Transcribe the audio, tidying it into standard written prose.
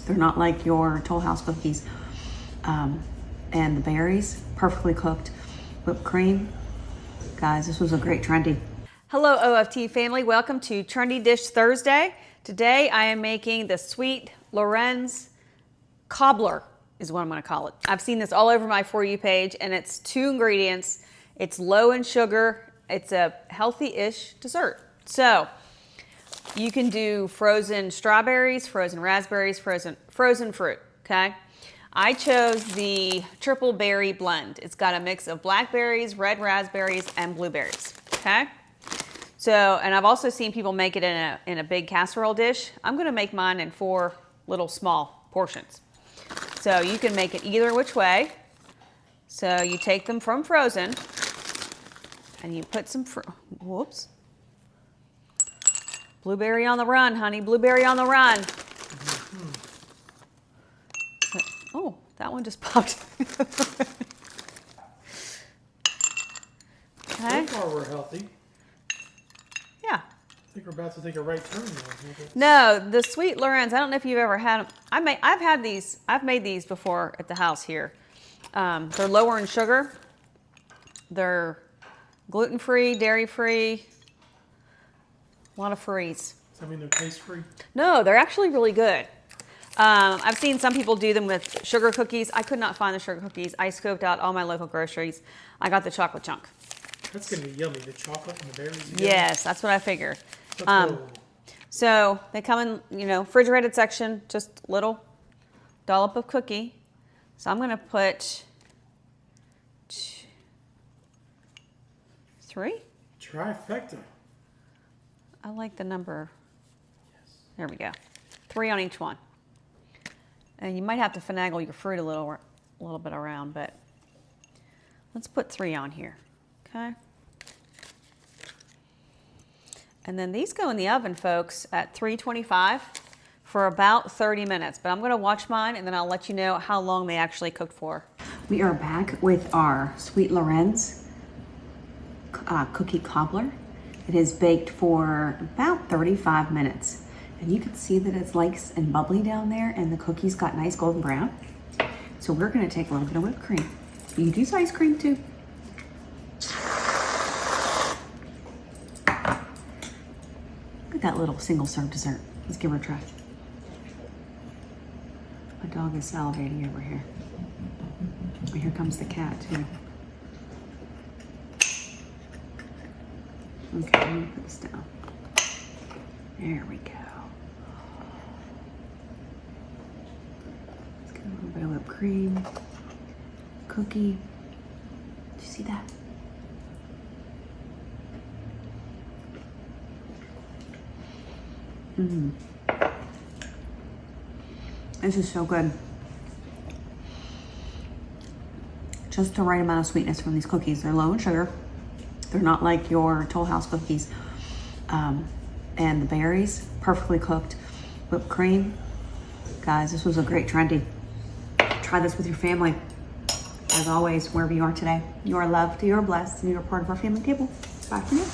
They're not like your Toll House cookies. And the berries, perfectly cooked. Whipped cream. Guys, this was a great trendy. Hello OFT family, welcome to Trendy Dish Thursday. Today I am making the Sweet Loren's Cobbler is what I'm gonna call it. I've seen this all over my For You page and it's 2 ingredients. It's low in sugar. It's a healthy-ish dessert. So you can do frozen strawberries, frozen raspberries, frozen fruit, okay? I chose the triple berry blend. It's got a mix of blackberries, red raspberries, and blueberries, okay? So, and I've also seen people make it in a big casserole dish. I'm gonna make mine in 4 little small portions. So you can make it either which way. So you take them from frozen and you put some, whoops. Blueberry on the run, honey, blueberry on the run. Oh, that one just popped. Okay. So far we're healthy. Yeah. I think we're about to take a right turn No, now. the Sweet Loren's, I don't know if you've ever had them. I've made these before at the house here. They're lower in sugar. They're gluten-free, dairy-free, a lot of frees. Does that mean they're taste-free? No, they're actually really good. I've seen some people do them with sugar cookies. I could not find the sugar cookies. I scoped out all my local groceries. I got the chocolate chunk. That's going to be yummy, the chocolate and the berries together. Yes, that's what I figured. Let's So they come in, refrigerated section, just little dollop of cookie. So I'm going to put 3. Trifecta. I like the number. Yes. There we go. 3 on each one. And you might have to finagle your fruit a little bit around, but let's put 3 on here. Okay. And then these go in the oven, folks, at 325 for about 30 minutes. But I'm going to watch mine, and then I'll let you know how long they actually cooked for. We are back with our Sweet Loren's Cookie Cobbler. It is baked for about 35 minutes. And you can see that it's nice and bubbly down there, and the cookies got nice golden brown. So we're going to take a little bit of whipped cream. You can use ice cream too. Look at that little single serve dessert. Let's give her a try. My dog is salivating over here. And here comes the cat too. Okay, let me put this down. There we go. Let's get a little bit of whipped cream. Cookie. Did you see that? This is so good. Just the right amount of sweetness from these cookies. They're low in sugar. They're not like your Toll House cookies. And the berries, perfectly cooked. Whipped cream. Guys, this was a great trendy. Try this with your family. As always, wherever you are today, you are loved, you are blessed, and you are part of our family table. Bye for now.